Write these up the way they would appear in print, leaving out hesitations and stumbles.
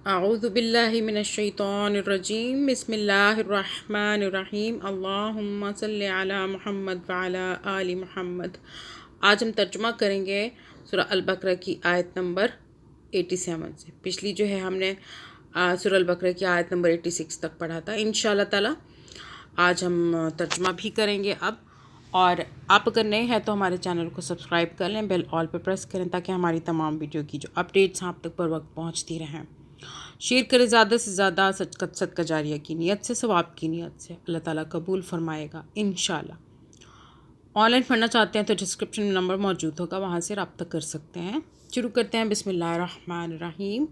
اعوذ باللہ من الشیطان الرجیم بسم اللہ الرحمن الرحیم اللہم صلی علی محمد وعلی آل محمد۔ آج ہم ترجمہ کریں گے سورہ البقرہ کی آیت نمبر 87 سے۔ پچھلی جو ہے ہم نے سورہ البقرہ کی آیت نمبر 86 تک پڑھا تھا۔ انشاءاللہ تعالی آج ہم ترجمہ بھی کریں گے اب، اور آپ اگر نئے ہیں تو ہمارے چینل کو سبسکرائب کر لیں، بیل آل پہ پریس کریں تاکہ ہماری تمام ویڈیو کی جو اپڈیٹس ہیں آپ تک پر وقت پہنچتی رہیں۔ شیئر کریں زیادہ سے زیادہ، صدقہ جاریہ کی نیت سے، ثواب کی نیت سے، اللہ تعالیٰ قبول فرمائے گا انشاءاللہ۔ آن لائن پڑھنا چاہتے ہیں تو ڈسکرپشن میں نمبر موجود ہوگا، وہاں سے رابطہ کر سکتے ہیں۔ شروع کرتے ہیں۔ بسم اللہ الرحمن الرحیم۔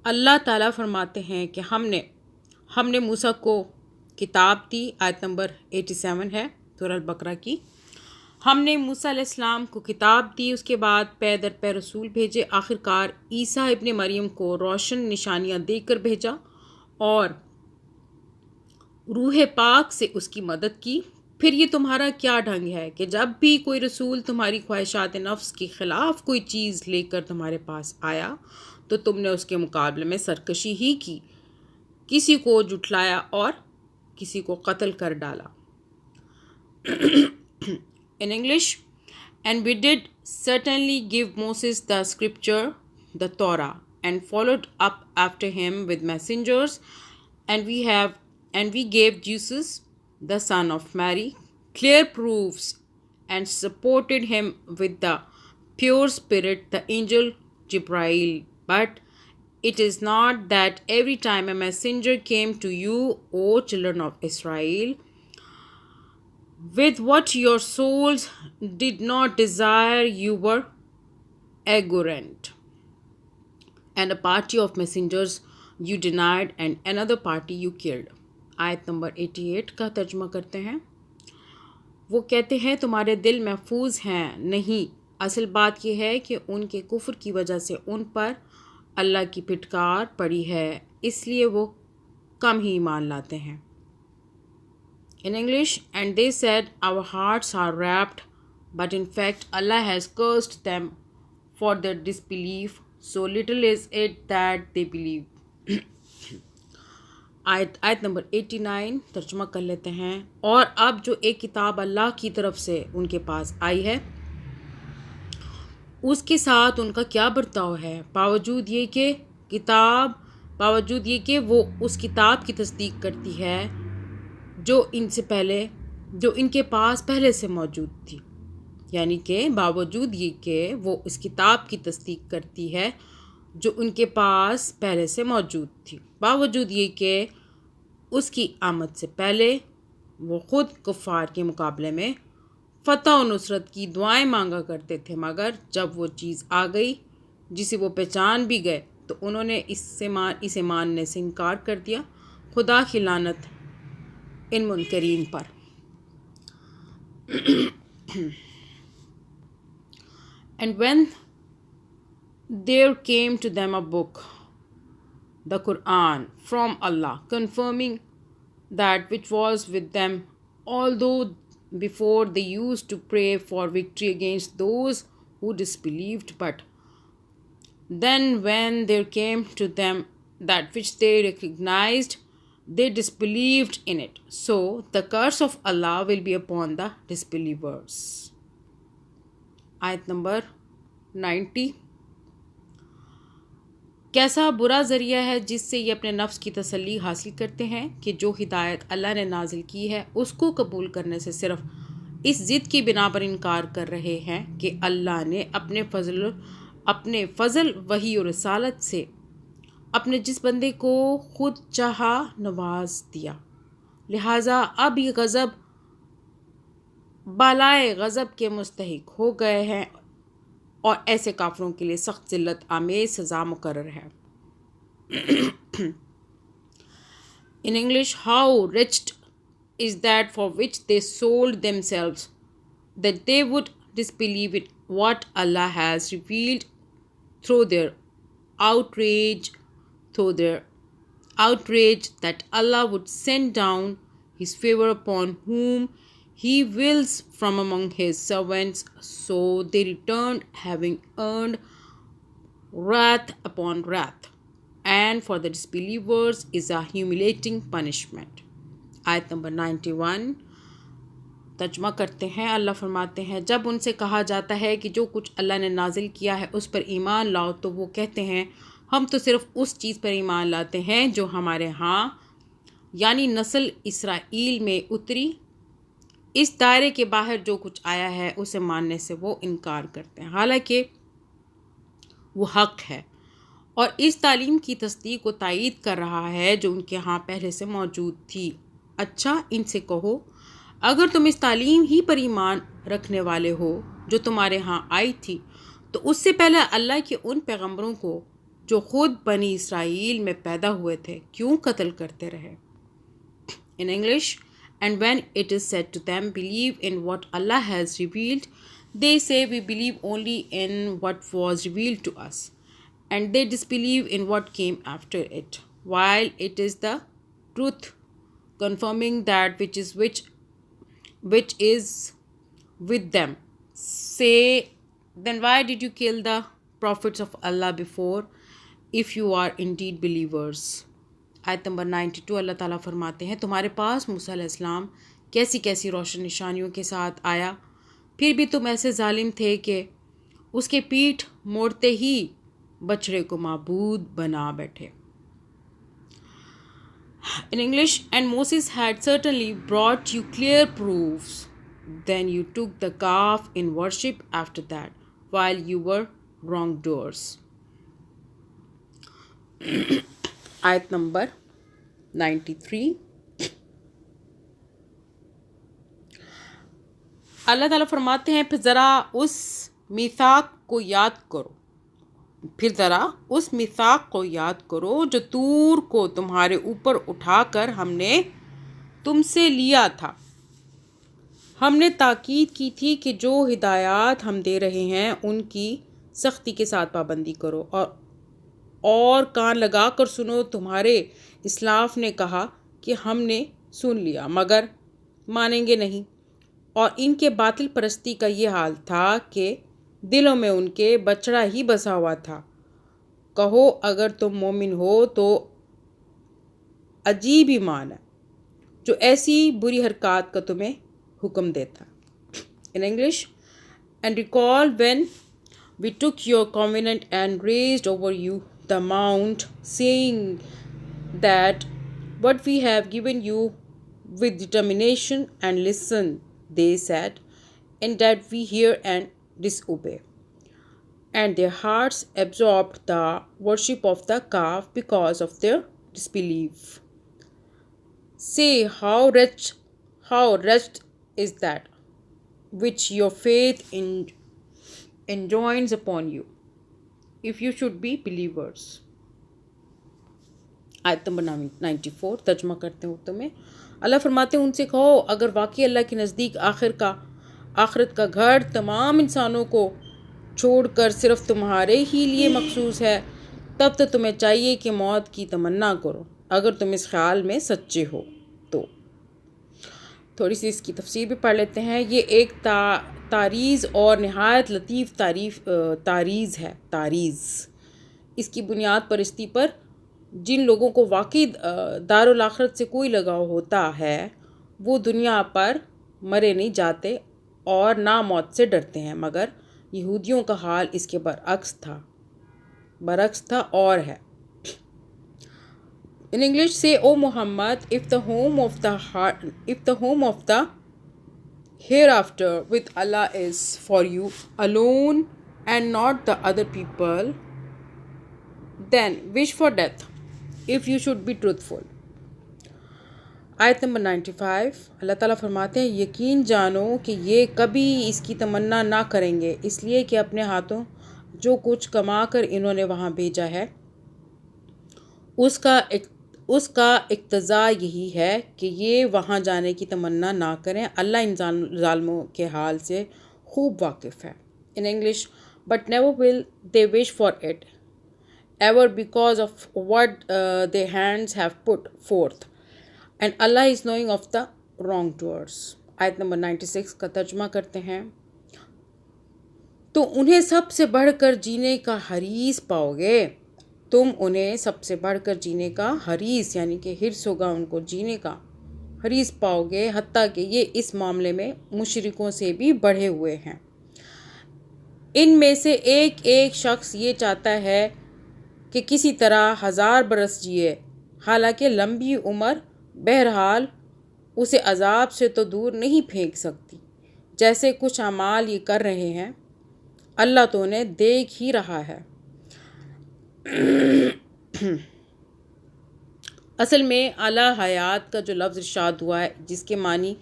اللہ تعالیٰ فرماتے ہیں کہ ہم نے موسیٰ کو کتاب دی، آیت نمبر 87 ہے سورہ البقرہ کی۔ ہم نے موسیٰ علیہ السلام کو کتاب دی، اس کے بعد پے در پے رسول بھیجے، آخر کار عیسیٰ ابن مریم کو روشن نشانیاں دے کر بھیجا اور روح پاک سے اس کی مدد کی۔ پھر یہ تمہارا کیا ڈھنگ ہے کہ جب بھی کوئی رسول تمہاری خواہشات نفس کے خلاف کوئی چیز لے کر تمہارے پاس آیا تو تم نے اس کے مقابلے میں سرکشی ہی کی، کسی کو جھٹلایا اور کسی کو قتل کر ڈالا۔ In English, and we did certainly give Moses the scripture, the Torah, and followed up after him with messengers, and we gave Jesus, the son of Mary, clear proofs, and supported him with the pure spirit, the angel Jibrail. But it is not that every time a messenger came to you, O children of Israel, with what your souls did not desire, you were arrogant, and a party of messengers you denied, and another party you killed۔ آیت number 88 کا ترجمہ کرتے ہیں۔ وہ کہتے ہیں تمہارے دل محفوظ ہیں، نہیں، اصل بات یہ ہے کہ ان کے کفر کی وجہ سے ان پر اللہ کی پھٹکار پڑی ہے، اس لیے وہ کم ہی ایمان لاتے ہیں۔ In English, and they said, our hearts are wrapped, but in fact Allah has cursed them for their disbelief, so little is it that they believe۔ آیت نمبر 89 ترجمہ کر لیتے ہیں۔ اور اب جو ایک کتاب اللہ کی طرف سے ان کے پاس آئی ہے، اس کے ساتھ ان کا کیا برتاؤ ہے، باوجود یہ کہ وہ اس کتاب کی تصدیق کرتی ہے جو ان کے پاس پہلے سے موجود تھی، یعنی کہ باوجود یہ کہ وہ اس کتاب کی تصدیق کرتی ہے جو ان کے پاس پہلے سے موجود تھی، باوجود یہ کہ اس کی آمد سے پہلے وہ خود کفار کے مقابلے میں فتح و نصرت کی دعائیں مانگا کرتے تھے، مگر جب وہ چیز آ گئی جسے وہ پہچان بھی گئے تو انہوں نے اسے ماننے سے انکار کر دیا۔ خدا کی لعنت ان منکرین پر۔ And when there came to them a book, the Quran, from Allah, confirming that which was with them, although before they used to pray for victory against those who disbelieved, but then when there came to them that which they recognized, they disbelieved in it. So the curse of Allah will be upon the disbelievers۔ آیت number 90۔ کیسا برا ذریعہ ہے جس سے یہ اپنے نفس کی تسلی حاصل کرتے ہیں کہ جو ہدایت اللہ نے نازل کی ہے اس کو قبول کرنے سے صرف اس ضد کی بنا پر انکار کر رہے ہیں کہ اللہ نے اپنے فضل وحی اور رسالت سے اپنے جس بندے کو خود چاہا نواز دیا، لہٰذا اب یہ غضب بالائے غضب کے مستحق ہو گئے ہیں اور ایسے کافروں کے لیے سخت ذلت آمیز سزا مقرر ہے۔ In English, how wretched is that for which they sold themselves, that they would disbelieve it what Allah has revealed through their outrage that Allah would send down His favor upon whom He wills from among His servants, so they returned having earned wrath upon wrath, and for the disbelievers is a humiliating punishment. آیت number 91 ترجمہ کرتے ہیں. اللہ فرماتے ہیں جب ان سے کہا جاتا ہے کہ جو کچھ اللہ نے نازل کیا ہے اس پر ایمان لاؤ تو وہ کہتے ہیں ہم تو صرف اس چیز پر ایمان لاتے ہیں جو ہمارے ہاں یعنی نسل اسرائیل میں اتری. اس دائرے کے باہر جو کچھ آیا ہے اسے ماننے سے وہ انکار کرتے ہیں حالانکہ وہ حق ہے اور اس تعلیم کی تصدیق و تائید کر رہا ہے جو ان کے ہاں پہلے سے موجود تھی. اچھا ان سے کہو اگر تم اس تعلیم ہی پر ایمان رکھنے والے ہو جو تمہارے ہاں آئی تھی تو اس سے پہلے اللہ کے ان پیغمبروں کو جو خود بنی اسرائیل میں پیدا ہوئے تھے کیوں قتل کرتے رہے. In English, and when it is said to them, believe in what Allah has revealed, they say we believe only in what was revealed to us, and they disbelieve in what came after it, while it is the truth, confirming that which is with them. Say, then why did you kill the prophets of Allah before, if you are indeed believers? آیت number 92 اللہ تعالیٰ فرماتے ہیں تمہارے پاس موسیٰ علیہ السلام کیسی کیسی روشن نشانیوں کے ساتھ آیا پھر بھی تم ایسے ظالم تھے کہ اس کے پیٹھ موڑتے ہی بچڑے کو معبود بنا بیٹھے. In English, and Moses had certainly brought you clear proofs. Then you took the calf in worship after that, while you were wrongdoers. آیت نمبر 93 اللہ تعالیٰ فرماتے ہیں پھر ذرا اس میثاق کو یاد کرو جو طور کو تمہارے اوپر اٹھا کر ہم نے تم سے لیا تھا. ہم نے تاکید کی تھی کہ جو ہدایات ہم دے رہے ہیں ان کی سختی کے ساتھ پابندی کرو اور کان لگا کر سنو. تمہارے اسلاف نے کہا کہ ہم نے سن لیا مگر مانیں گے نہیں اور ان کے باطل پرستی کا یہ حال تھا کہ دلوں میں ان کے بچڑا ہی بسا ہوا تھا. کہو اگر تم مومن ہو تو عجیب ایمان ہے جو ایسی بری حرکات کا تمہیں حکم دیتا. In English, and recall when we took your covenant and raised over you the mount, saying that what we have given you with determination, and listen, they said, and that we hear and disobey. And their hearts absorbed the worship of the calf because of their disbelief. Say, how wretched is that which your faith enjoins upon you, if you should be believers. آیت number 94 ترجمہ کرتے ہیں اردو میں. اللہ فرماتے ہیں ان سے کہو اگر واقعی اللہ کے نزدیک آخرت کا گھر تمام انسانوں کو چھوڑ کر صرف تمہارے ہی لیے مخصوص ہے تب تو تمہیں چاہیے کہ موت کی تمنا کرو اگر تم اس خیال میں سچے ہو تو. تھوڑی سی اس کی تفسیر بھی پڑھ لیتے ہیں. یہ ایک تاریز اور نہایت لطیف تاریز ہے. اس کی بنیاد پرستی پر جن لوگوں کو واقعی دارالآخرت سے کوئی لگاؤ ہوتا ہے وہ دنیا پر مرے نہیں جاتے اور نہ موت سے ڈرتے ہیں مگر یہودیوں کا حال اس کے برعکس تھا اور ہے. In English, say, O Muhammad, if the home of the hereafter with Allah is for you alone and not the other people, then wish for death, if you should be truthful. آیت number 95 اللہ تعالیٰ فرماتے ہیں یقین جانو کہ یہ کبھی اس کی تمنا نہ کریں گے اس لیے کہ اپنے ہاتھوں جو کچھ کما کر انہوں نے وہاں بھیجا ہے اس کا اقتضا یہی ہے کہ یہ وہاں جانے کی تمنا نہ کریں. اللہ ان ظالموں کے حال سے خوب واقف ہے. In English, but never will they wish for it, ever because of what their hands have put forth. And Allah is knowing of the wrongdoers. آیت نمبر 96 کا ترجمہ کرتے ہیں تو انہیں سب سے بڑھ کر جینے کا حریص پاؤ گے تم انہیں سب سے بڑھ کر جینے کا حریص یعنی کہ حرص ہوگا ان کو جینے کا حریص پاؤ گے، حتیٰ کہ یہ اس معاملے میں مشرکوں سے بھی بڑھے ہوئے ہیں۔ ان میں سے ایک ایک شخص یہ چاہتا ہے کہ کسی طرح 1000 برس جیے، حالانکہ لمبی عمر بہرحال اسے عذاب سے تو دور نہیں پھینک سکتی۔ جیسے کچھ اعمال یہ کر رہے ہیں، اللہ تو انہیں دیکھ ہی رہا ہے۔ اصل میں اعلی حیات کا جو لفظ ارشاد ہوا ہے، جس کے معنی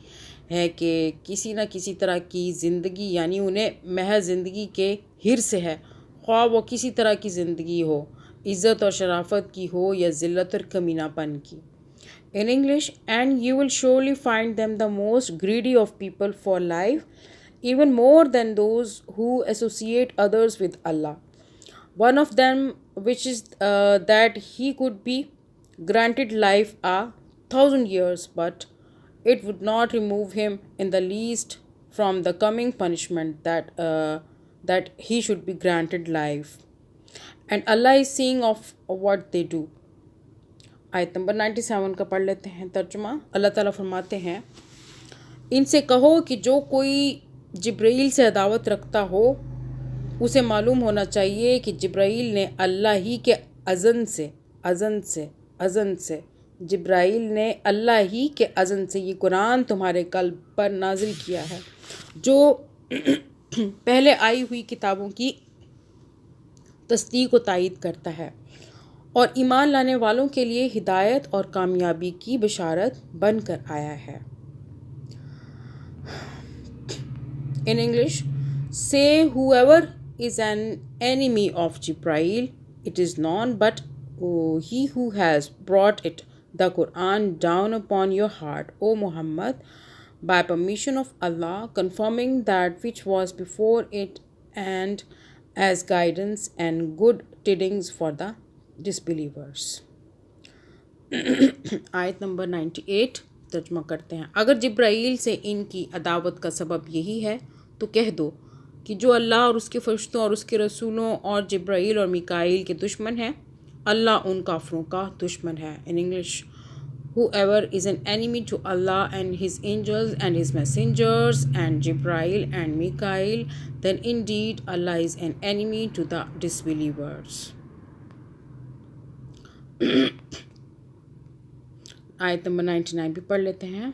ہے کہ کسی نہ کسی طرح کی زندگی، یعنی انہیں محض زندگی کے حرص ہے، خواہ وہ کسی طرح کی زندگی ہو، عزت اور شرافت کی ہو یا ذلت اور کمینہ پن کی۔ In English, and you will surely find them the most greedy of people for life, even more than those who associate others with Allah. One of them wishes that he could be granted life 1,000 years, but it would not remove him in the least from the coming punishment that he should be granted life. And Allah is seeing of what they do. آیت number 97 کا پڑھ لیتے ہیں ترجمہ۔ اللہ تعالیٰ فرماتے ہیں، ان سے کہو کہ جو کوئی جبرائیل سے عداوت رکھتا ہو، اسے معلوم ہونا چاہیے کہ جبرائیل نے اللہ ہی کے اذن سے جبرائیل نے اللہ ہی کے اذن سے یہ قرآن تمہارے قلب پر نازل کیا ہے، جو پہلے آئی ہوئی کتابوں کی تصدیق و تائید کرتا ہے، اور ایمان لانے والوں کے لیے ہدایت اور کامیابی کی بشارت بن کر آیا ہے۔ In English, say whoever is an enemy of Jibreel, it is none but he who has brought it, the Quran, down upon your heart, O Muhammad, by permission of Allah, confirming that which was before it and as guidance and good tidings for the disbelievers. آیت number 98 ترجمہ کرتے ہیں۔ اگر جبرائیل سے ان کی عداوت کا سبب یہی ہے تو کہہ دو کہ جو اللہ اور اس کے فرشتوں اور اس کے رسولوں اور جبرائیل اور میکائیل کے دشمن ہیں، اللہ ان کافروں کا دشمن ہے۔ In English, whoever is an enemy to Allah and his angels and his messengers and Jibreel and Mikael, then indeed Allah is an enemy to the disbelievers. آیت نمبر 99 بھی پڑھ لیتے ہیں۔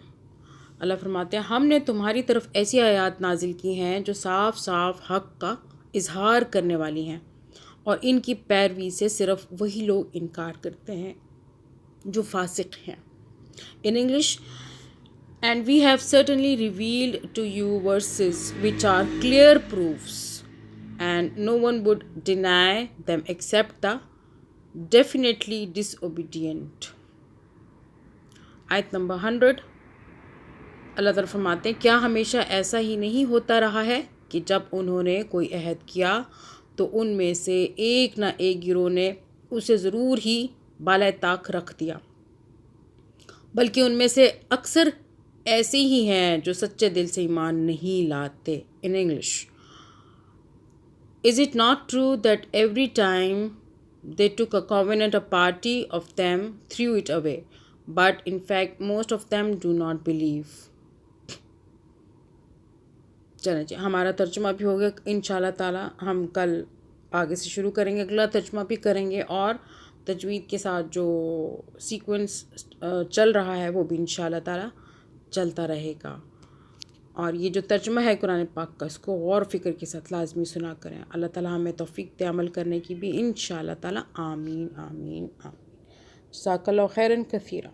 اللہ فرماتے ہیں، ہم نے تمہاری طرف ایسی آیات نازل کی ہیں جو صاف صاف حق کا اظہار کرنے والی ہیں، اور ان کی پیروی سے صرف وہی لوگ انکار کرتے ہیں جو فاسق ہیں۔ In English, and we have certainly revealed to you verses which are clear proofs, and no one would deny them except the definitely disobedient. آیت نمبر 100 اللہ تعالیٰ فرماتے ہیں، کیا ہمیشہ ایسا ہی نہیں ہوتا رہا ہے کہ جب انہوں نے کوئی عہد کیا تو ان میں سے ایک نہ ایک گروہ نے اسے ضرور ہی بالائے طاق رکھ دیا، بلکہ ان میں سے اکثر ایسے ہی ہیں جو سچے دل سے ایمان نہیں لاتے۔ In English, is it not true that every time they took a covenant, a party of them threw it away, but in fact most of them do not believe. چلیں جی، ہمارا ترجمہ بھی ہو گیا۔ انشاءاللہ تعالیٰ ہم کل آگے سے شروع کریں گے، اگلا ترجمہ بھی کریں گے، اور تجوید کے ساتھ جو سیکوینس چل رہا ہے وہ بھی انشاءاللہ تعالیٰ چلتا رہے گا۔ اور یہ جو ترجمہ ہے قرآن پاک کا، اس کو غور و فکر کے ساتھ لازمی سنا کریں۔ اللہ تعالیٰ ہمیں توفیق دے عمل کرنے کی بھی، انشاءاللہ تعالیٰ۔ آمین آمین آمین۔ جزاک اللہ خیراً کثیرا۔